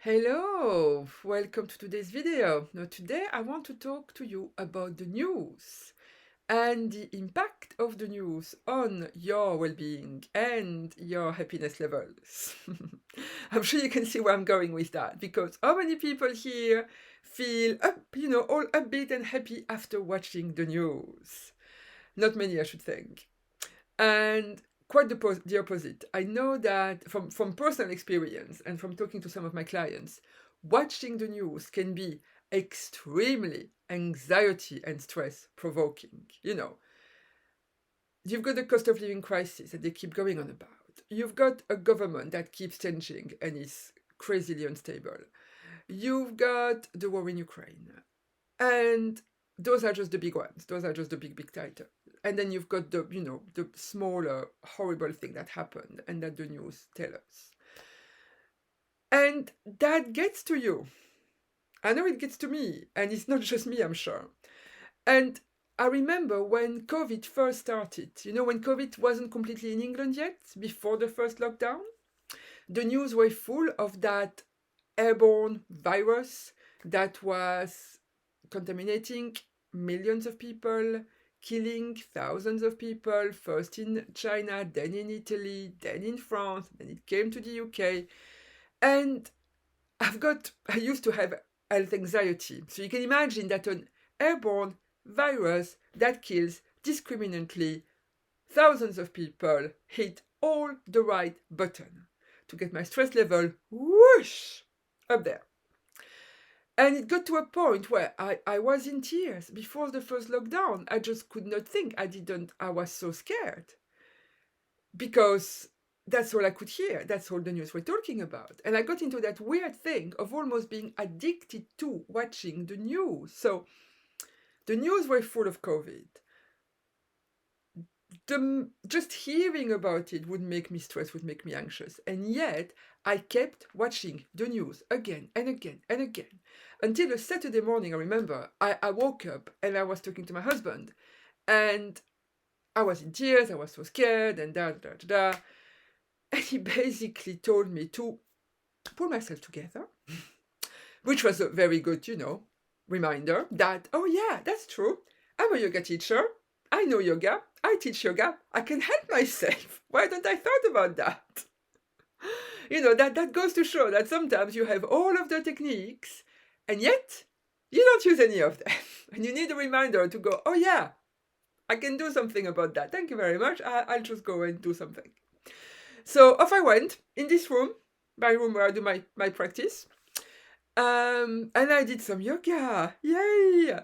Hello, welcome to today's video. Now today I want to talk to you about the news and the impact of the news on your well-being and your happiness levels. I'm sure you can see where I'm going with that, because how many people here feel all upbeat and happy after watching the news? Not many, I should think. And quite the opposite. I know that from personal experience and from talking to some of my clients, watching the news can be extremely anxiety and stress provoking. You've got the cost of living crisis that they keep going on about. You've got a government that keeps changing and is crazily unstable. You've got the war in Ukraine. And those are just the big ones. Those are just the big titles. And then you've got the smaller horrible thing that happened and that the news tell us. And that gets to you. I know it gets to me, and it's not just me, I'm sure. And I remember when COVID first started, when COVID wasn't completely in England yet, before the first lockdown, the news were full of that airborne virus that was contaminating millions of people, killing thousands of people, first in China, then in Italy, then in France, then it came to the UK. And I used to have health anxiety. So you can imagine that an airborne virus that kills discriminately thousands of people hit all the right button to get my stress level whoosh up there. And it got to a point where I was in tears before the first lockdown. I just could not think. I was so scared. Because that's all I could hear. That's all the news were talking about. And I got into that weird thing of almost being addicted to watching the news. So the news were full of COVID. Just hearing about it would make me stressed, would make me anxious. And yet, I kept watching the news again and again and again. Until a Saturday morning, I remember, I woke up and I was talking to my husband. And I was in tears, I was so scared, and da da da da. And he basically told me to pull myself together, which was a very good, reminder that, oh yeah, that's true. I'm a yoga teacher. I know yoga. I teach yoga. I can help myself. Why don't I thought about that? That goes to show that sometimes you have all of the techniques and yet you don't use any of them. And you need a reminder to go, oh yeah, I can do something about that. Thank you very much. I'll just go and do something. So off I went in this room, my room where I do my practice. And I did some yoga. Yay!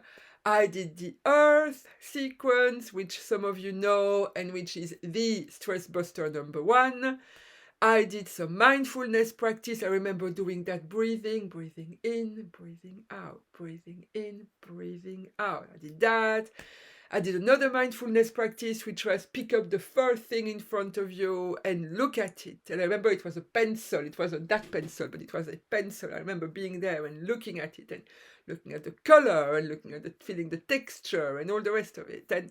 I did the Earth sequence, which some of you know, and which is the stress buster number 1. I did some mindfulness practice. I remember doing that breathing in, breathing out, breathing in, breathing out. I did that. I did another mindfulness practice, which was pick up the first thing in front of you and look at it. And I remember it was a pencil. It wasn't that pencil, but it was a pencil. I remember being there and looking at it and looking at the color and looking at feeling the texture and all the rest of it. And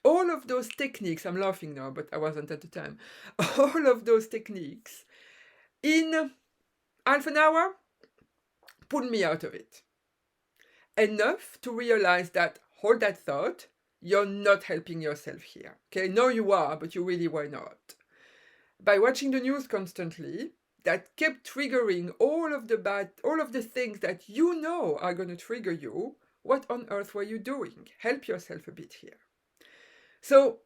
all of those techniques, I'm laughing now, but I wasn't at the time. All of those techniques in half an hour pulled me out of it. Enough to realize that, hold that thought, you're not helping yourself here. Okay, no, you are, but you really were not. By watching the news constantly, that kept triggering all of the things that you know are going to trigger you. What on earth were you doing? Help yourself a bit here. So,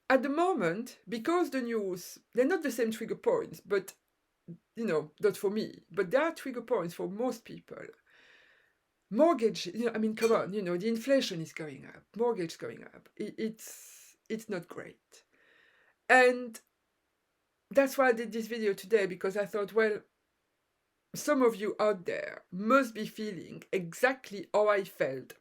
at the moment, because the news, they're not the same trigger points, but, not for me, but they are trigger points for most people. Mortgage, come on, the inflation is going up, mortgage going up. It's not great. And that's why I did this video today, because I thought, well, some of you out there must be feeling exactly how I felt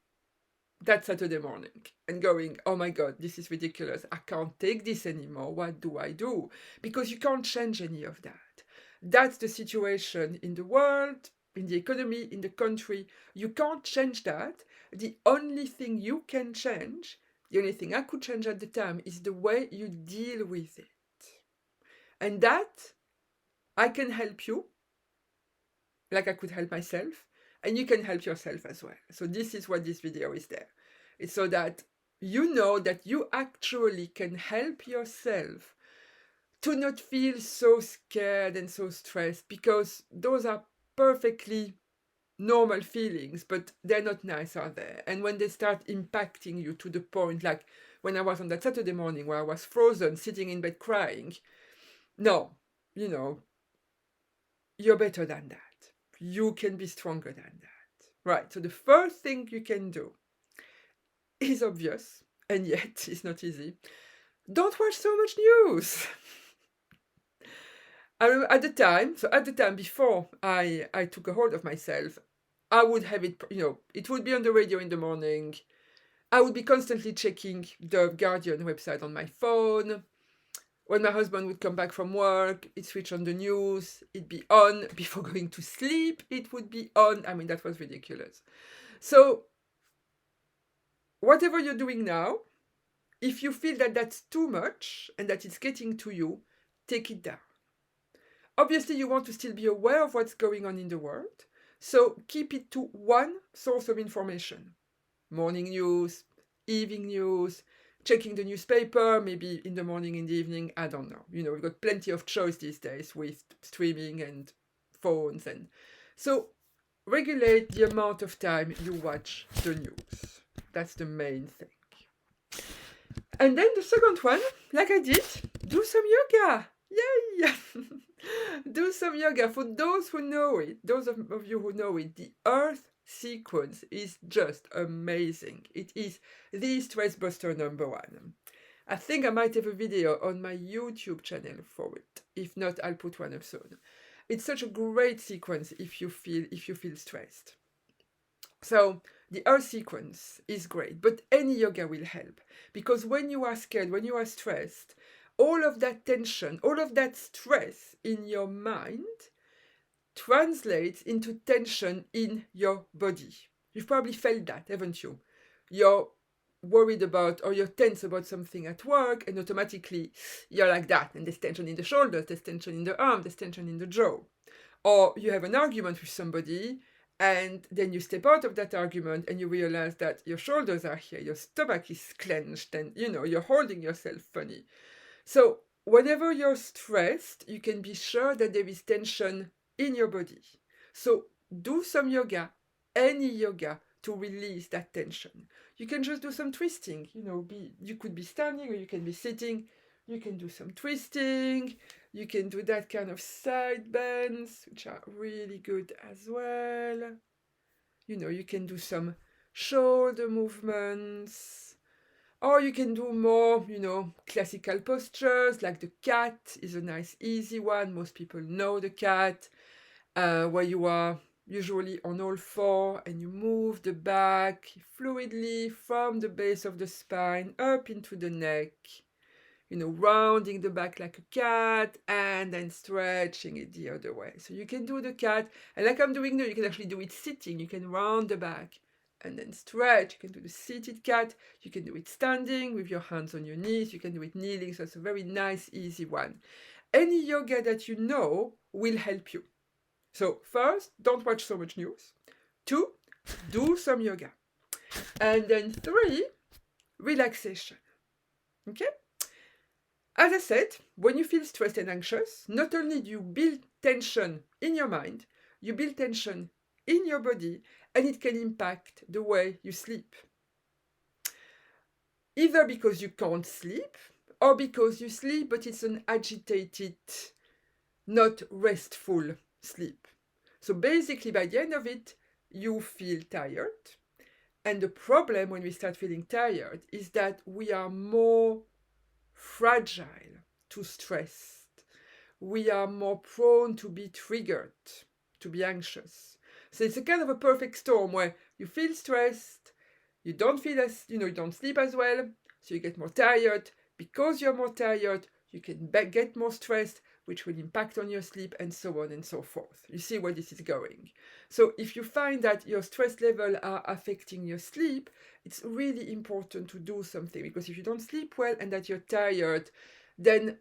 that Saturday morning and going, oh my God, this is ridiculous. I can't take this anymore. What do I do? Because you can't change any of that. That's the situation in the world, in the economy, in the country. You can't change that. The only thing you can change, the only thing I could change at the time, is the way you deal with it. And that, I can help you like I could help myself, and you can help yourself as well. So this is what this video is there. It's so that you know that you actually can help yourself to not feel so scared and so stressed, because those are perfectly normal feelings, but they're not nice, are they? And when they start impacting you to the point, like when I was on that Saturday morning where I was frozen, sitting in bed crying, no, you're better than that. You can be stronger than that. Right, so the first thing you can do is obvious, and yet it's not easy. Don't watch so much news. I remember at the time before I took a hold of myself, I would have it, it would be on the radio in the morning. I would be constantly checking the Guardian website on my phone. When my husband would come back from work, he'd switch on the news, it'd be on. Before going to sleep, it would be on. I mean, that was ridiculous. So, whatever you're doing now, if you feel that that's too much and that it's getting to you, take it down. Obviously, you want to still be aware of what's going on in the world, so keep it to one source of information. Morning news, evening news, checking the newspaper, maybe in the morning, in the evening, I don't know. We've got plenty of choice these days with streaming and phones. And so regulate the amount of time you watch the news. That's the main thing. And then the second one, like I did, do some yoga. Yay! Do some yoga. For those who know it, those of you who know it, the Earth sequence is just amazing. It is the stress buster number one. I think I might have a video on my YouTube channel for it. If not, I'll put one up soon. It's such a great sequence if you feel stressed. So the Earth sequence is great, but any yoga will help, because when you are scared, when you are stressed, all of that tension, all of that stress in your mind translates into tension in your body. You've probably felt that, haven't you? You're worried about, or you're tense about something at work, and automatically you're like that, and there's tension in the shoulders, there's tension in the arm, there's tension in the jaw. Or you have an argument with somebody, and then you step out of that argument and you realize that your shoulders are here, your stomach is clenched, and you're holding yourself funny. So whenever you're stressed, you can be sure that there is tension in your body. So do some yoga, any yoga, to release that tension. You can just do some twisting. You could be standing or you can be sitting. You can do some twisting. You can do that kind of side bends, which are really good as well. You can do some shoulder movements. Or you can do more, classical postures, like the cat is a nice, easy one. Most people know the cat, where you are usually on all four and you move the back fluidly from the base of the spine up into the neck, rounding the back like a cat and then stretching it the other way. So you can do the cat, and like I'm doing now, you can actually do it sitting. You can round the back and then stretch. You can do the seated cat. You can do it standing with your hands on your knees. You can do it kneeling. So it's a very nice, easy one. Any yoga that you know will help you. So first, don't watch so much news. 2, do some yoga. And then 3, relaxation. Okay? As I said, when you feel stressed and anxious, not only do you build tension in your mind, you build tension in your body, and it can impact the way you sleep. Either because you can't sleep, or because you sleep but it's an agitated, not restful sleep. So basically, by the end of it, you feel tired. And the problem when we start feeling tired is that we are more fragile to stress. We are more prone to be triggered, to be anxious. So it's a kind of a perfect storm where you feel stressed, you don't sleep as well, so you get more tired. Because you're more tired, you can get more stressed, which will impact on your sleep, and so on and so forth. You see where this is going. So if you find that your stress level are affecting your sleep, it's really important to do something, because if you don't sleep well and that you're tired, then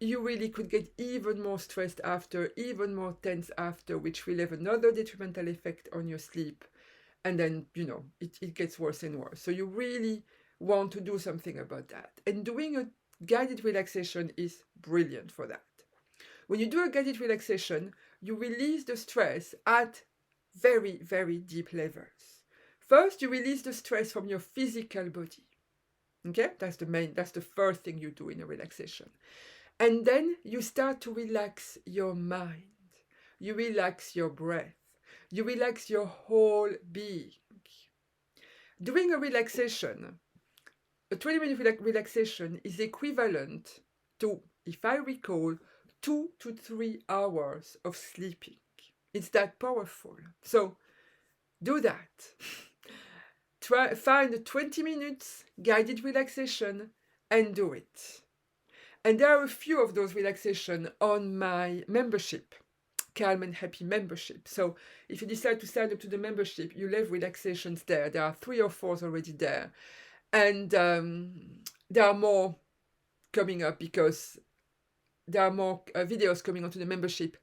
you really could get even more stressed after, even more tense after, which will have another detrimental effect on your sleep. And then, it gets worse and worse. So you really want to do something about that. And doing a guided relaxation is brilliant for that. When you do a guided relaxation, you release the stress at very, very deep levels. First, you release the stress from your physical body. Okay? That's the first thing you do in a relaxation. And then you start to relax your mind. You relax your breath. You relax your whole being. Doing a relaxation, a 20-minute relaxation is equivalent to, if I recall, 2 to 3 hours of sleeping. It's that powerful. So do that. Find a 20 minutes guided relaxation and do it. And there are a few of those relaxations on my membership, Calm and Happy membership. So if you decide to sign up to the membership, you'll have relaxations there. There are 3 or 4 already there. And there are more coming up because there are more videos coming onto the membership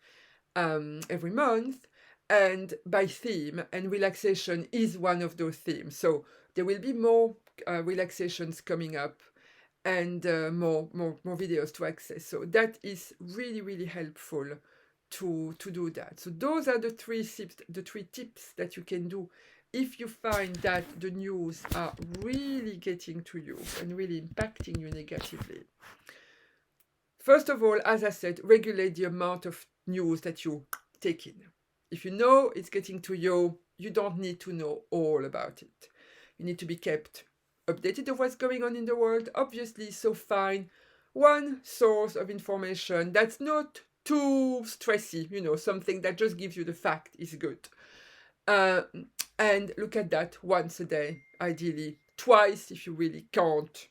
every month, and by theme, and relaxation is one of those themes. So there will be more relaxations coming up, and more videos to access. So that is really, really helpful to do that. So those are the 3 tips that you can do if you find that the news are really getting to you and really impacting you negatively. First of all, as I said, regulate the amount of news that you take in. If you know it's getting to you, you don't need to know all about it. You need to be kept updated of what's going on in the world, obviously, so find one source of information that's not too stressy, something that just gives you the fact is good. And look at that once a day, ideally, twice if you really can't.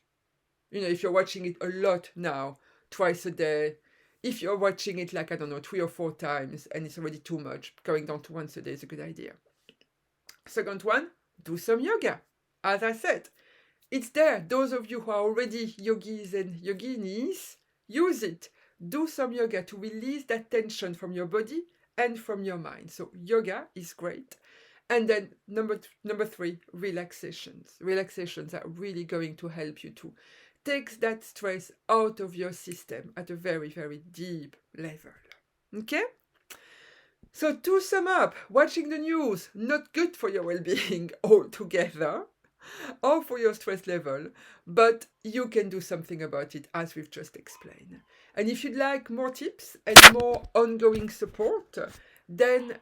If you're watching it a lot now, twice a day. If you're watching it 3 or 4 times and it's already too much, going down to once a day is a good idea. Second one, do some yoga. As I said, it's there. Those of you who are already yogis and yoginis, use it. Do some yoga to release that tension from your body and from your mind. So yoga is great. And then number 3, relaxations. Relaxations are really going to help you to take that stress out of your system at a very, very deep level. Okay? So to sum up, watching the news, not good for your well-being altogether, or for your stress level, but you can do something about it as we've just explained. And if you'd like more tips and more ongoing support, then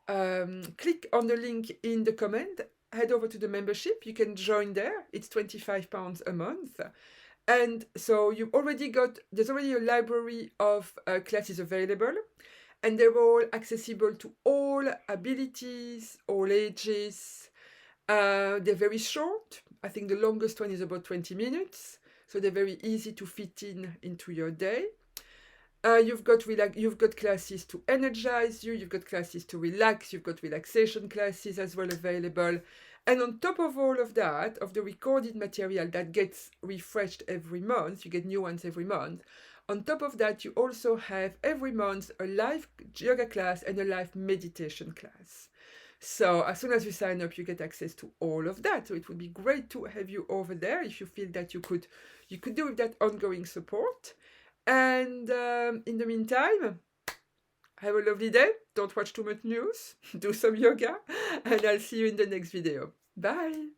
click on the link in the comment, head over to the membership. You can join there. It's £25 a month. And so there's already a library of classes available, and they're all accessible to all abilities, all ages. They're very short. I think the longest one is about 20 minutes. So they're very easy to fit into your day. You've got classes to energize you, you've got classes to relax, you've got relaxation classes as well available. And on top of all of that, of the recorded material that gets refreshed every month, you get new ones every month. On top of that, you also have every month a live yoga class and a live meditation class. So as soon as you sign up, you get access to all of that. So it would be great to have you over there if you feel that you could do with that ongoing support. And in the meantime, have a lovely day. Don't watch too much news. Do some yoga. And I'll see you in the next video. Bye.